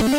Hey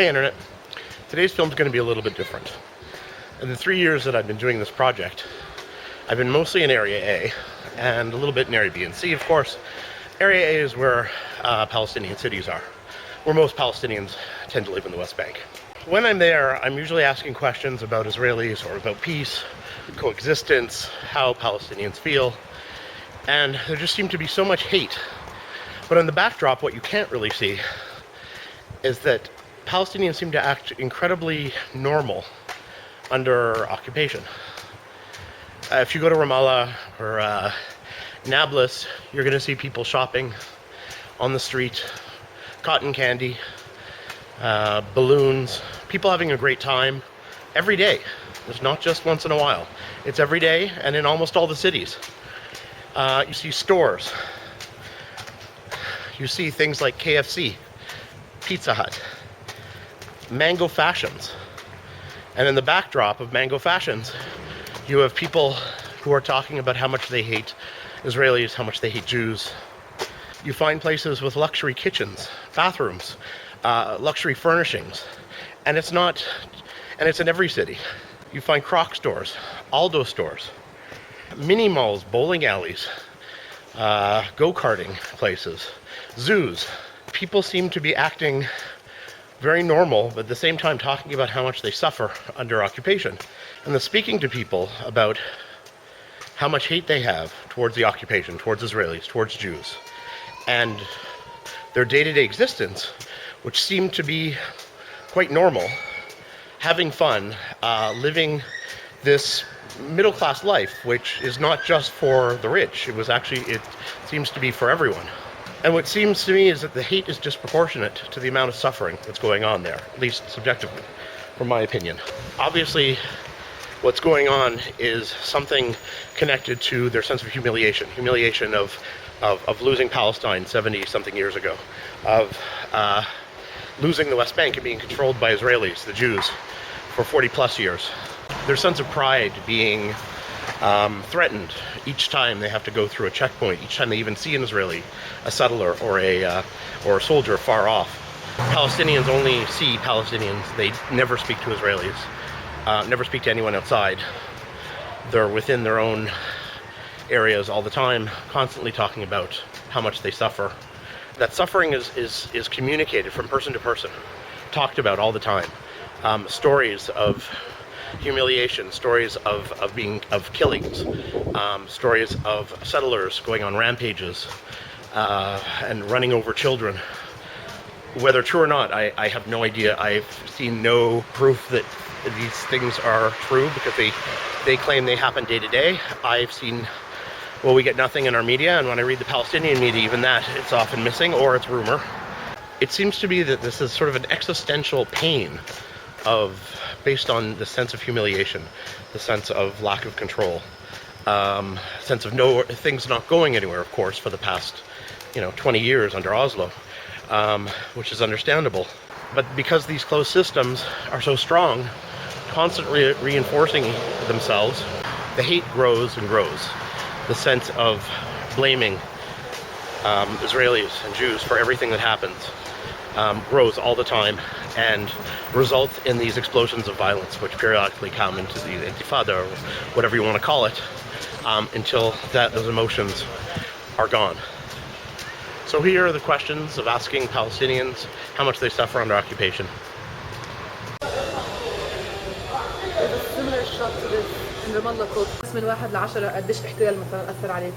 Internet. Today's film is going to be a little bit different. In the 3 years that I've been doing this project, I've been mostly in Area A and a little bit in Area B and C, of course. Area A is where Palestinian cities are, where most Palestinians tend to live in the West Bank. When I'm there, I'm usually asking questions about Israelis or about peace, coexistence, how Palestinians feel, and there just seemed to be so much hate. But on the backdrop, what you can't really see is that Palestinians seem to act incredibly normal under occupation. If you go to Ramallah or Nablus, you're going to see people shopping on the street, cotton candy, balloons, people having a great time every day. It's not just once in a while. It's every day and in almost all the cities. You see stores. You see things like KFC, Pizza Hut, Mango Fashions. And in the backdrop of Mango Fashions, you have people who are talking about how much they hate Israelis, how much they hate Jews. You find places with luxury kitchens, bathrooms, luxury furnishings, and it's in every city. You find Croc stores, Aldo stores, mini malls, bowling alleys, go-karting places, zoos. People seem to be acting very normal, but at the same time talking about how much they suffer under occupation. And then speaking to people about how much hate they have towards the occupation, towards Israelis, towards Jews, and their day-to-day existence, which seemed to be quite normal, having fun, living this middle-class life, which is not just for the rich. It seems to be for everyone. And what seems to me is that the hate is disproportionate to the amount of suffering that's going on there, at least subjectively, from my opinion. Obviously, what's going on is something connected to their sense of humiliation of losing Palestine 70-something years ago, of losing the West Bank and being controlled by Israelis, the Jews, for 40-plus years. Their sense of pride being threatened each time they have to go through a checkpoint, each time they even see an Israeli, a settler or a soldier far off. Palestinians only see Palestinians. They never speak to Israelis, never speak to anyone outside. They're within their own areas all the time, constantly talking about how much they suffer. That suffering is communicated from person to person, talked about all the time. Stories of humiliation, stories of killings, stories of settlers going on rampages and running over children. Whether true or not, I have no idea. I've seen no proof that these things are true because they claim they happen day to day. I've seen, well, we get nothing in our media, and when I read the Palestinian media, even that, it's often missing or it's rumor. It seems to be that this is sort of an existential pain based on the sense of humiliation, the sense of lack of control, sense of things not going anywhere, of course, for the past 20 years under Oslo, which is understandable. But because these closed systems are so strong, constantly reinforcing themselves, the hate grows and grows. The sense of blaming Israelis and Jews for everything that happens grows all the time and results in these explosions of violence, which periodically come into the intifada, or whatever you want to call it, until those emotions are gone. So here are the questions of asking Palestinians how much they suffer under occupation. There's a similar shot to this in Ramallah called من 1 ل 10 قديش الاحتلال مثلا أثر عليك؟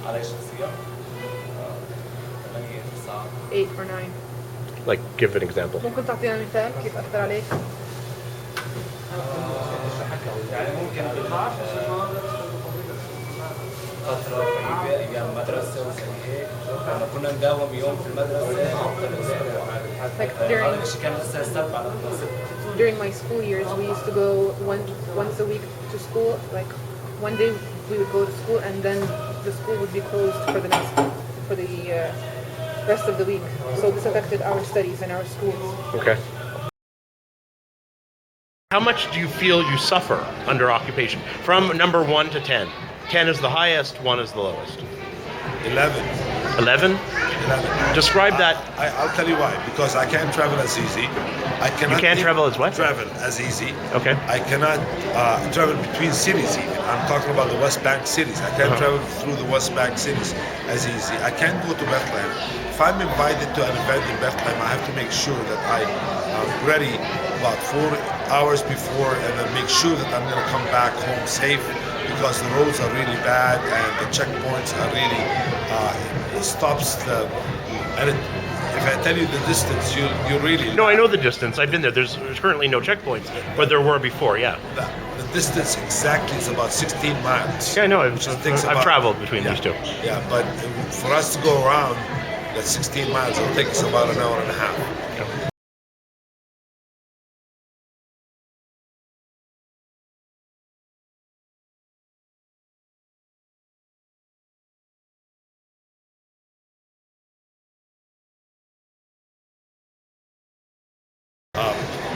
علي شخصيا 8 or 9. Like, give an example. ممكن تعطينا مثال كيف أثر عليك؟ يعني ممكن فترة قريبة أيام مدرسة وزي هيك لما كنا نداوم يوم في المدرسة أفضل أسبوع. During my school years, we used to go once a week to school. Like one day we would go to school, and then the school would be closed for the rest of the week. So this affected our studies and our schools. Okay. How much do you feel you suffer under occupation? From number 1 to 10. 10 is the highest, 1 is the lowest. 11. 11? 11. Describe that. I'll tell you why. Because I can't travel as easy. I cannot. You can't travel as what? Travel as easy. Okay. I cannot travel between cities even. I'm talking about the West Bank cities. I can't travel through the West Bank cities as easy. I can't go to Bethlehem. If I'm invited to an event in Bethlehem, I have to make sure that I am ready about 4 hours before, and then make sure that I'm going to come back home safe, because the roads are really bad and the checkpoints are really it stops the. And if I tell you the distance, you really No, I know the distance. I've been there. There's currently no checkpoints, but there were before, yeah. the distance exactly is about 16 miles. Yeah, I know. which I've takes about- traveled between these two. Yeah, but for us to go around that 16 miles, it'll take us about an hour and a half.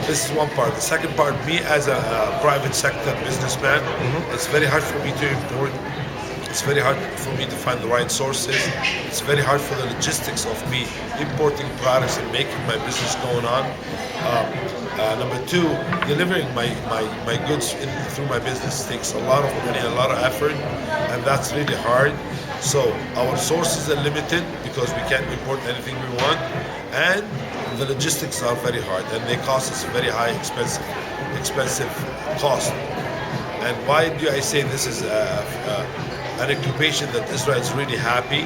This is one part. The second part, me as a private sector businessman, it's very hard for me to import. It's very hard for me to find the right sources. It's very hard for the logistics of me importing products and making my business going on. Number two, delivering my goods through my business takes a lot of money, a lot of effort, and that's really hard. So our sources are limited because we can't import anything we want, and the logistics are very hard, and they cost us very high, expensive cost. And why do I say this is an occupation that Israel is really happy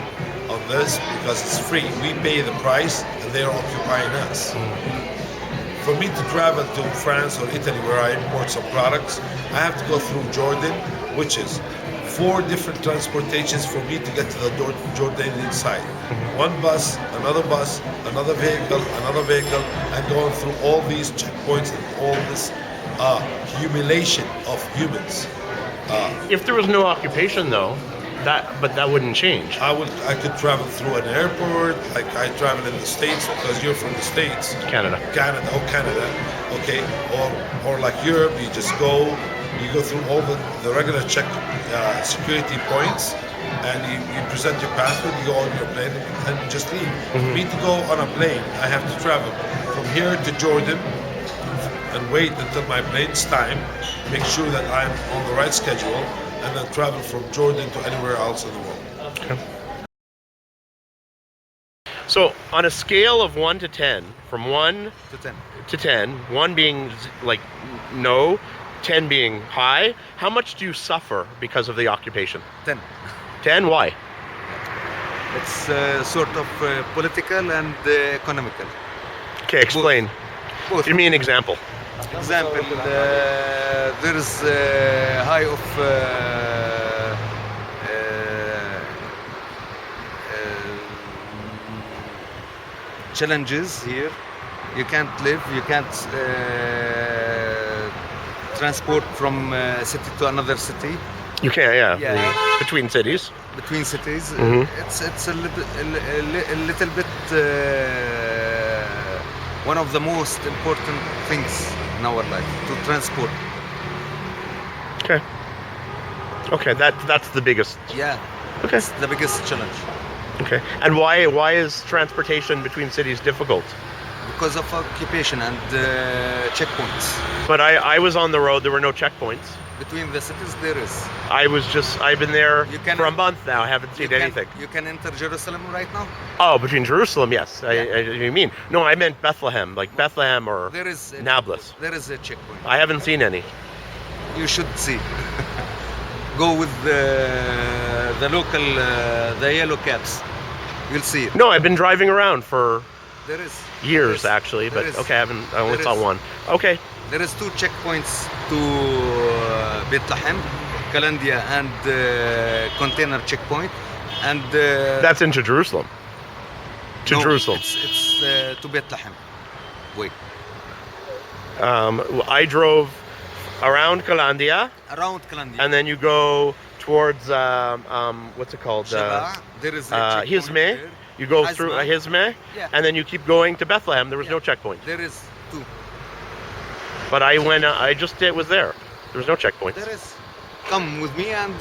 on this? Because it's free. We pay the price, and they are occupying us. For me to travel to France or Italy, where I import some products, I have to go through Jordan, which is 4 different transportations for me to get to the Jordanian side. One bus, another vehicle, and going through all these checkpoints and all this accumulation of humans. If there was no occupation, though, that wouldn't change. I could travel through an airport, like I travel in the States, because you're from the States. Canada. Canada, okay, or like Europe, you just go through all the regular check security points, and you present your passport, you go on your plane, and you just leave. For me to go on a plane, I have to travel from here to Jordan and wait until my plane's time, make sure that I'm on the right schedule, and then travel from Jordan to anywhere else in the world. Okay. So, on a scale of 1 to 10, from 1 to 10, 1 being like no, 10 being high, how much do you suffer because of the occupation? 10. 10? Why? It's sort of political and economical. Okay, explain. Both. Give me an example. Example, there is high of challenges here. You can't live, you can't transport from city to another city. You can, yeah. Yeah. Between cities. Between cities. Mhm. It's a little bit one of the most important things in our life, to transport. Okay. Okay, that's the biggest. Yeah. Okay. It's the biggest challenge. Okay. And why is transportation between cities difficult? Because of occupation and checkpoints. But I was on the road, there were no checkpoints. Between the cities there is. I've been there You can- for a month now, I haven't seen anything. You can enter Jerusalem right now. Oh, between Jerusalem, yes. Yeah. You mean? No, I meant Bethlehem, like Bethlehem or There is Nablus. There is a checkpoint. I haven't seen any. You should see. Go with the local, the yellow caps. You'll see it. No, I've been driving around for There is. years There is. actually, There but is. okay, I only There saw is. one. Okay. There is 2 checkpoints to Bethlehem, Kalandia, and container checkpoint, and That's into Jerusalem. To no, Jerusalem. It's to Bethlehem. Wait, I drove around Kalandia, around Kalandia. and then you go towards what's it called? Shaba, there is a checkpoint Hizmeh. there. You go Hazma. through Hizmeh, Yeah. and then you keep going to Bethlehem. There was Yeah. no checkpoint. There is 2. But I just was there. There was no checkpoint. There is. Come with me and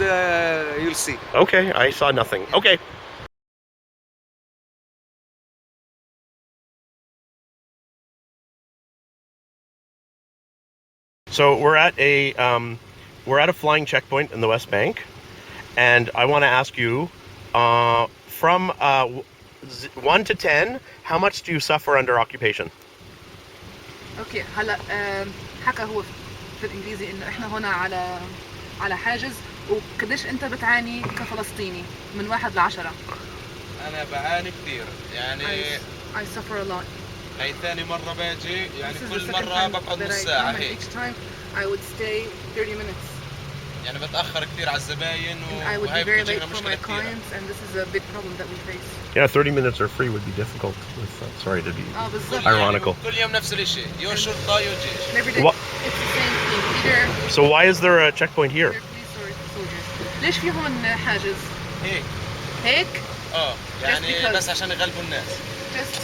you'll see. Okay, I saw nothing. Okay. So we're at a flying checkpoint in the West Bank, and I want to ask you, from 1 to 10, how much do you suffer under occupation? اوكي هلا حكى هو في الانجليزي انه احنا هنا على حاجز، وقديش انت بتعاني كفلسطيني من 1 ل 10؟ انا بعاني كثير يعني. I suffer a lot. هي ثاني مرة باجي يعني This is كل the second مرة time بقعد that نص I ساعة come, and هيك. each time I would stay 30 minutes. يعني بتأخر كثير على الزباين I would be وهي very بتجينا late for مشكلة my كثيرة. clients, and this is a big problem that we face. Yeah, 30 minutes or free would be difficult. Sorry to be بالضبط. ironical. كل يوم نفس الشيء، يوم شرطة يوم جيش. And every day What? it's the same thing. Either So why is there a checkpoint here? they're police or soldiers. ليش في هون حاجز؟ هيك هيك؟ يعني because- بس عشان يغلبوا الناس. Just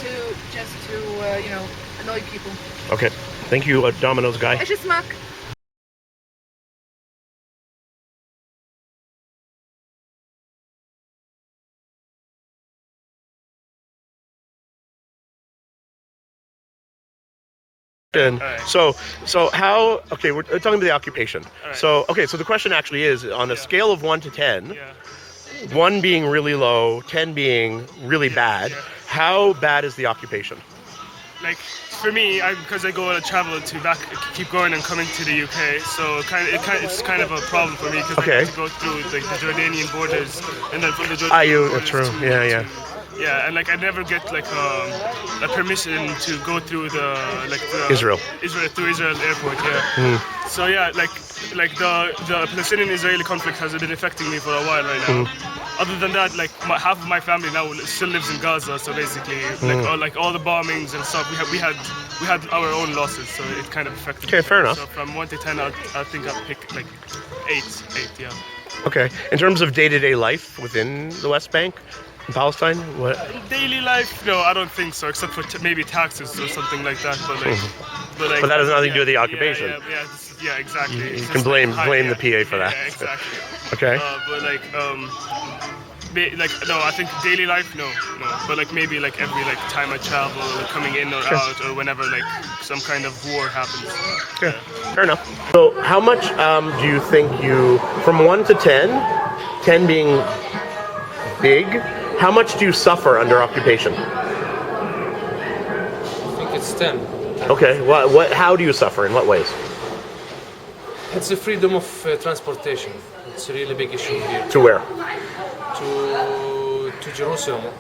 to you know, annoy people. Okay, thank you, Domino's guy. ايش اسمك؟ So how? Okay, we're talking about the occupation. So so the question actually is, on a scale of 1 to 10, 1 being really low, 10 being really bad, how bad is the occupation? Like for me, because I go on a travel to keep going and coming to the UK, so it's kind of a problem for me because I Okay. have to go through like the Jordanian borders and then from the Jordanian you, borders true. to- Yeah. Yeah, and like I never get like a permission to go through the Israel. through Israel airport. Yeah. So yeah, like the Palestinian-Israeli conflict has been affecting me for a while right now. Other than that, like half of my family now still lives in Gaza. So basically, like all the bombings and stuff, we had our own losses, so it kind of affected. Okay, me. fair enough. So from 1 to 10, I think I'll pick like 8. Yeah. Okay. In terms of day-to-day life within the West Bank, in Palestine, what? Daily life? No, I don't think so, except for maybe taxes or something like that. But like, But that has nothing to do with the occupation. Yeah, exactly. You It's can just like blame the PA for yeah, that. Yeah, exactly. Okay. But like no, I think daily life, no. But like maybe like every like time I travel, or coming in or out, or whenever like some kind of war happens. Okay, fair enough. So how much do you think from 1 to 10, 10 being big, how much do you suffer under occupation? I think it's 10. Okay, how do you suffer? In what ways? It's the freedom of transportation. It's a really big issue here. To where? To Jerusalem,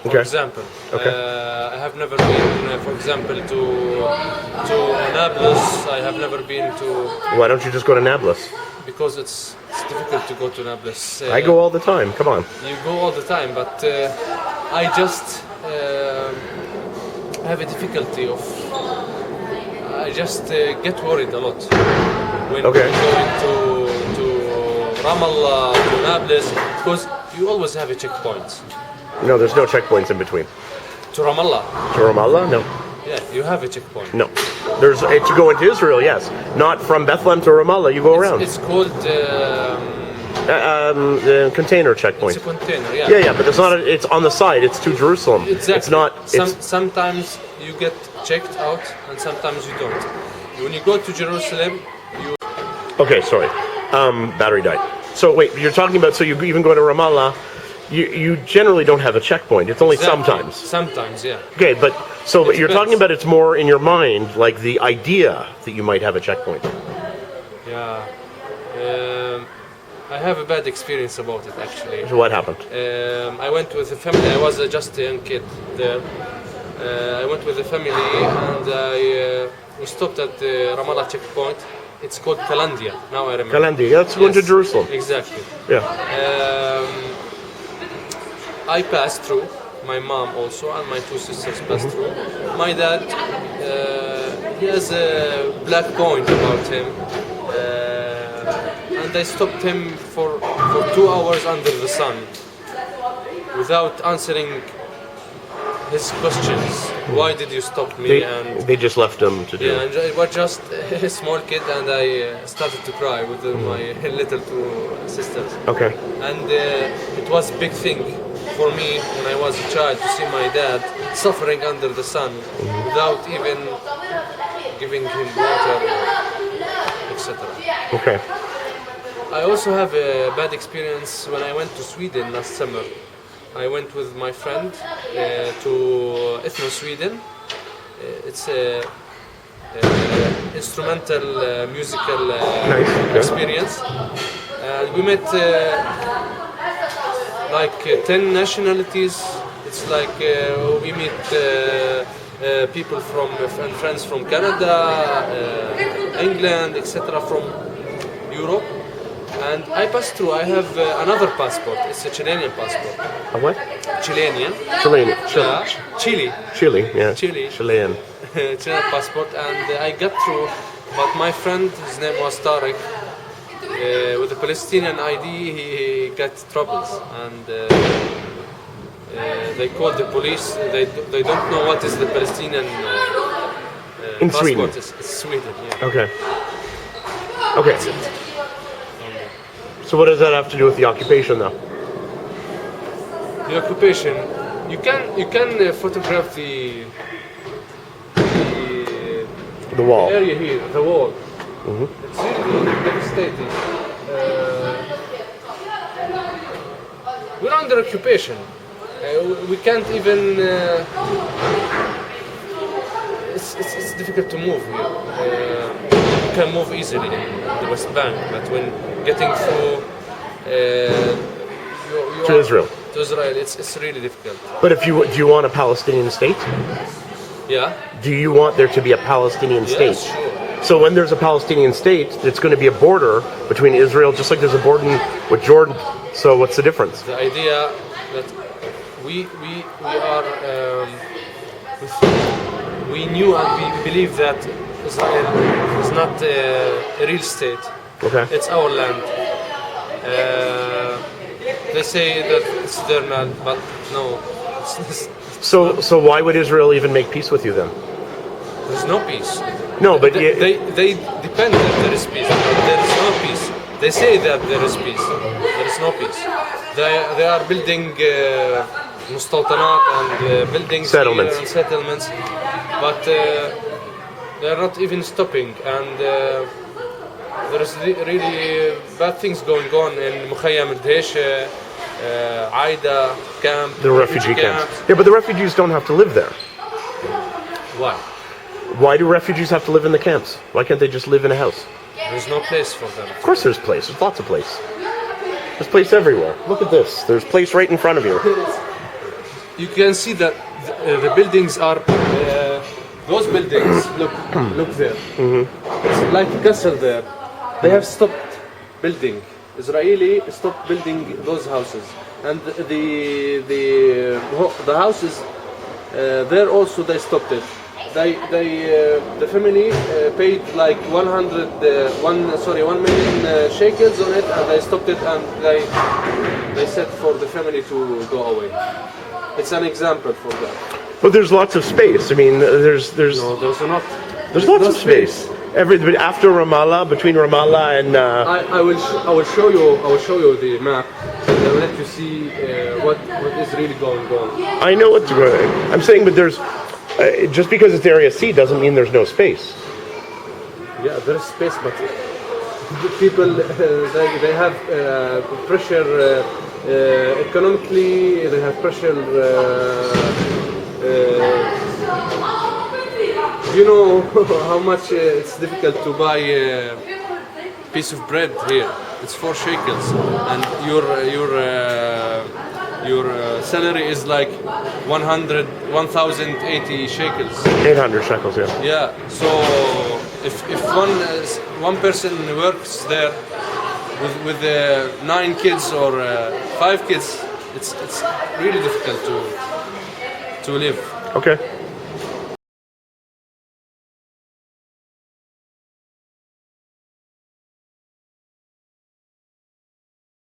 for Okay. example. Okay. I have never been, for example, to Nablus. I have never been to Why don't you just go to Nablus? because it's difficult to go to Nablus. I go all the time. Come on. You go all the time, but I just have a difficulty of. I just get worried a lot when Okay. going to Ramallah, to Nablus, because you always have a checkpoint. No, there's no checkpoints in between. To Ramallah, To Ramallah? No. yeah, you have a checkpoint. No. To go into Israel, yes. Not from Bethlehem to Ramallah, you go around. It's called. The container checkpoint. It's a container, yeah. Yeah, but it's on the side. It's to Jerusalem. Exactly. It's not. Sometimes you get checked out, and sometimes you don't. When you go to Jerusalem, Okay, sorry. Battery died. So wait, you're talking about, so you even go to Ramallah, you generally don't have a checkpoint. It's only sometimes. Sometimes, yeah. Okay, but you're depends. talking about it's more in your mind, like the idea that you might have a checkpoint. Yeah. I have a bad experience about it actually. So what happened? I went with a family. I was just a young kid there. I went with a family and we stopped at the Ramallah checkpoint. It's called Kalandia. Now I remember. Kalandi, that's going to Yes, Jerusalem. Exactly. Yeah. I passed through. My mom also and my 2 sisters passed through. My dad, he has a black point about him. And I stopped him for 2 hours under the sun without answering his questions. why did you stop me? And They just left him to do yeah, it. and it was just a small kid, and I started to cry with my little two sisters. Okay. And it was a big thing for me when I was a child to see my dad suffering under the sun without even giving him water, etc. Okay. I also have a bad experience when I went to Sweden last summer. I went with my friend to Ethno Sweden. It's a instrumental musical Nice, okay. experience. We met like 10 nationalities. It's like we meet people from and friends from Canada, England, etc. from Europe. And I passed through. I have another passport. It's a Chilean passport. A what? Chilean. Chilean. Yeah. Chile. Chile, yeah. Chile. Chilean. Chilean passport, and I got through. But my friend, his name was Tarek, with the Palestinian ID, he got troubles, and they called the police. They don't know what is the Palestinian In passport. Sweden. It's Sweden. Yeah. Okay. Okay. So what does that have to do with the occupation, though? The occupation. You can photograph The wall. area here, the wall. It's really devastating. We're under occupation. We can't even. It's difficult to move here. You can move easily in the West Bank, but when getting through To Israel. to Israel, it's really difficult. But if you do you want a Palestinian state? Yeah. Do you want there to be a Palestinian Yes, state? sure. So when there's a Palestinian state, it's going to be a border between Israel, just like there's a border with Jordan. So what's the difference? The idea that we are we knew and we believe that Israel is not a real state. Okay. It's our land. They say that it's their land, but no. So why would Israel even make peace with you then? There's no peace. No, but They depend that there is peace. But there is no peace. They say that there is peace. There is no peace. They are building mustawtanat and buildings Settlements. here and settlements, but they are not even stopping. And there is really bad things going on in Mukhayyam al-Dhesh, Aida camp, the refugee camps. Yeah, but the refugees don't have to live there. Why? Why do refugees have to live in the camps? Why can't they just live in a house? There's no place for them. Of course there's place. There's lots of place. There's place everywhere. Look at this. There's place right in front of you. You can see that the buildings are those buildings. Look there. It's like a castle there. They have stopped building. Israeli stopped building those houses, and the houses there also they stopped it. The family paid like 1 million shekels on it, and they stopped it, and they said for the family to go away. It's an example for that. But there's lots of space. I mean, there's No, there's not. there's lots no of space. But after Ramallah, between Ramallah and I will show you the map, and I will let you see what is really going on. I know what's going. I'm saying, but there's just because it's Area C doesn't mean there's no space. Yeah, there is space, but the people they have pressure economically. They have pressure. You know how much it's difficult to buy a piece of bread here. It's 4 shekels, and your salary is like 1,080 shekels. 800 shekels, yeah. Yeah. So if one person works there with 9 kids or 5 kids, it's really difficult to live. Okay.